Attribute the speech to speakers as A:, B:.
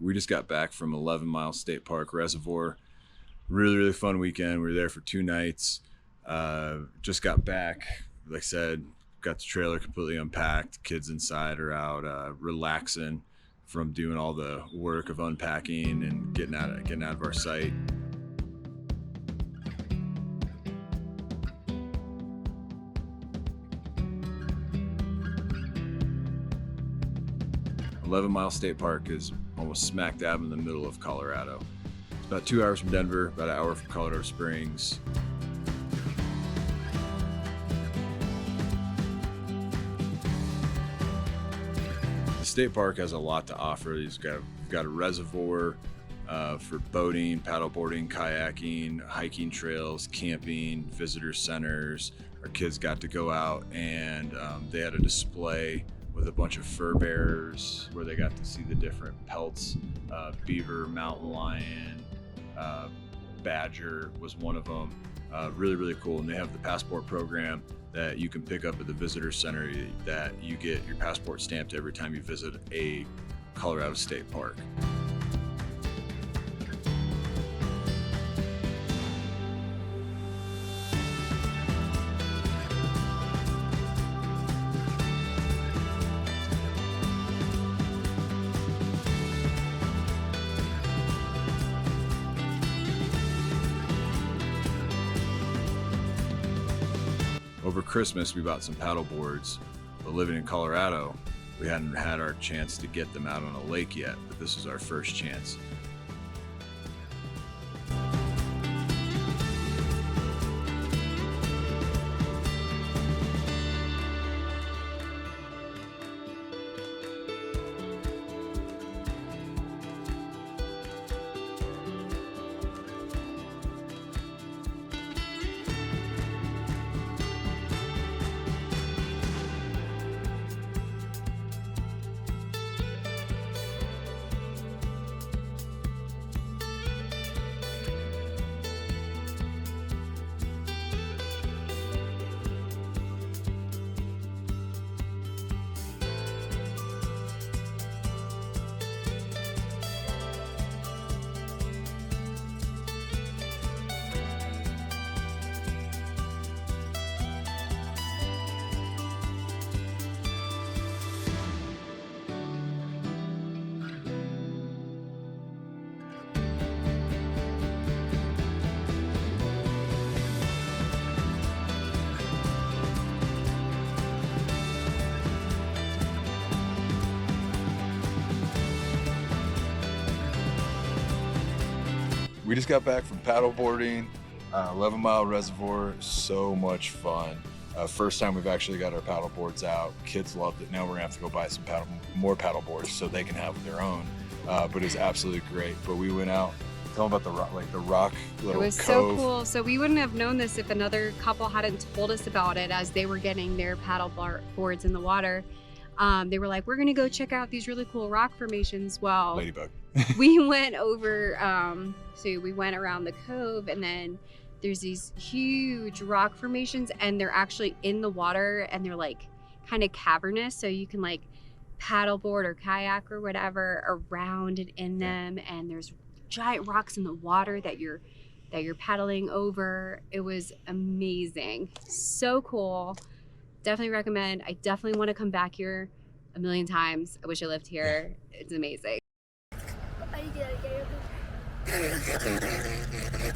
A: We just got back from 11 Mile State Park Reservoir. Really fun weekend. We were there for 2 nights. Just got back, like I said, got the trailer completely unpacked. Kids inside are out relaxing from doing all the work of unpacking and getting out of our site. Eleven Mile State Park is almost smack dab in the middle of Colorado. It's about 2 hours from Denver, about an hour from Colorado Springs. The state park has a lot to offer. We've got a reservoir for boating, paddleboarding, kayaking, hiking trails, camping, visitor centers. Our kids got to go out and they had a display with a bunch of fur bearers where they got to see the different pelts. Beaver, mountain lion, badger was one of them. Really cool. And they have the passport program that you can pick up at the visitor center that you get your passport stamped every time you visit a Colorado state park. Over Christmas, we bought some paddle boards, but living in Colorado, we hadn't had our chance to get them out on a lake yet, but this is our first chance. We just got back from paddleboarding, 11 Mile Reservoir, so much fun. First time we've actually got our paddle boards out. Kids loved it. Now we're gonna have to go buy some more paddle boards so they can have their own. But it's absolutely great. But we went out, tell them about the rock little
B: It was
A: cove.
B: so cool. So we wouldn't have known this if another couple hadn't told us about it as they were getting their paddle boards in the water. They were like, we're gonna go check out these really cool rock formations. Well,
A: Ladybug.
B: we went over, so we went around the cove, and then there's these huge rock formations, and they're actually in the water, and they're like kind of cavernous, so you can like paddleboard or kayak or whatever around and in them, and there's giant rocks in the water that you're paddling over. It was amazing, so cool. Definitely recommend. I definitely want to come back here a million times. I wish I lived here. It's amazing.
C: Are you gonna get your